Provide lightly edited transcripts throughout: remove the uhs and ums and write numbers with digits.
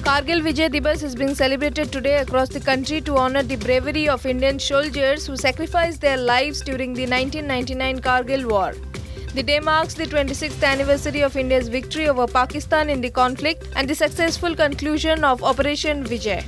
Kargil Vijay Divas is being celebrated today across the country to honor the bravery of Indian soldiers who sacrificed their lives during the 1999 Kargil War. The day marks the 26th anniversary of India's victory over Pakistan in the conflict and the successful conclusion of Operation Vijay.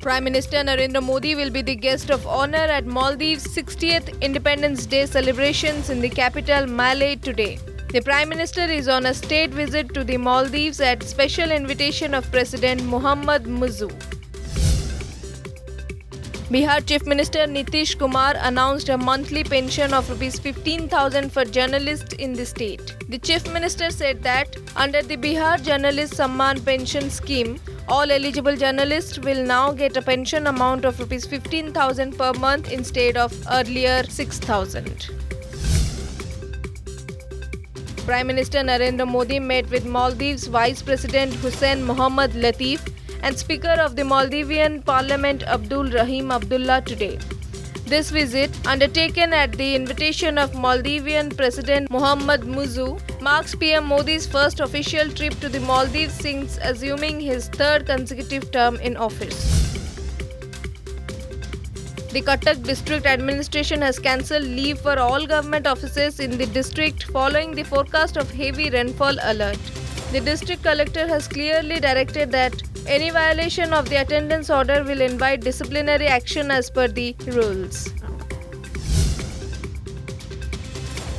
Prime Minister Narendra Modi will be the guest of honor at Maldives' 60th Independence Day celebrations in the capital Malé today. The Prime Minister is on a state visit to the Maldives at special invitation of President Mohammad Muizzu. Bihar Chief Minister Nitish Kumar announced a monthly pension of Rs 15,000 for journalists in the state. The Chief Minister said that under the Bihar Journalist Samman Pension Scheme, all eligible journalists will now get a pension amount of Rs 15,000 per month instead of earlier 6,000. Prime Minister Narendra Modi met with Maldives Vice President Hussein Mohammad Latif and Speaker of the Maldivian Parliament Abdul Rahim Abdullah today. This visit, undertaken at the invitation of Maldivian President Mohammad Muizzu, marks PM Modi's first official trip to the Maldives since assuming his third consecutive term in office. The Cuttack District Administration has cancelled leave for all government offices in the district following the forecast of heavy rainfall alert. The district collector has clearly directed that any violation of the attendance order will invite disciplinary action as per the rules.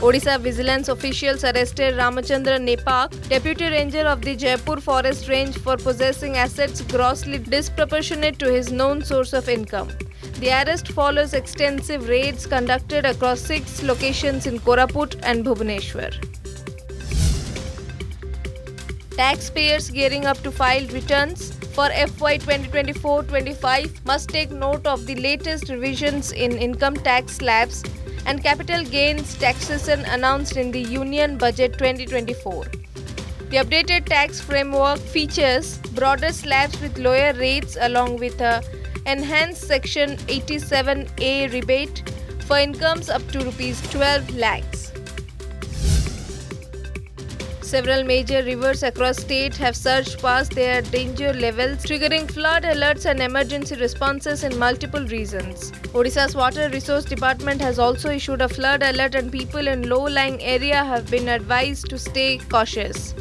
Odisha Vigilance officials arrested Ramachandra Nepak, Deputy Ranger of the Jaipur Forest Range, for possessing assets grossly disproportionate to his known source of income. The arrest follows extensive raids conducted across 6 locations in Koraput and Bhubaneswar. Taxpayers gearing up to file returns for FY 2024-25 must take note of the latest revisions in income tax slabs and capital gains taxation announced in the Union Budget 2024. The updated tax framework features broader slabs with lower rates along with a enhanced Section 87A rebate for incomes up to Rs 12 lakhs. Several major rivers across state have surged past their danger levels, triggering flood alerts and emergency responses in multiple regions. Odisha's Water Resource Department has also issued a flood alert and people in low-lying area have been advised to stay cautious.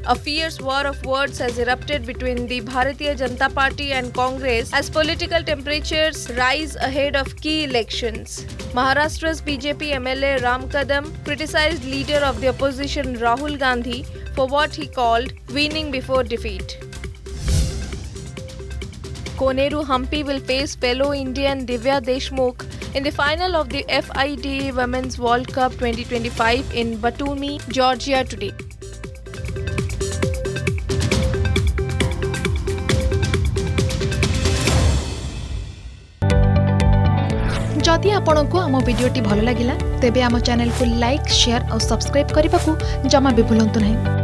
A fierce war of words has erupted between the Bharatiya Janata Party and Congress as political temperatures rise ahead of key elections. Maharashtra's BJP MLA Ram Kadam criticized leader of the opposition Rahul Gandhi for what he called winning before defeat. Koneru Hampi will face fellow Indian Divya Deshmukh in the final of the FIDE Women's World Cup 2025 in Batumi, Georgia today. जदि आपंक आम भिडी भल लगा तेब आम channel को like share और subscribe करने को जमा भी भूलु नहीं।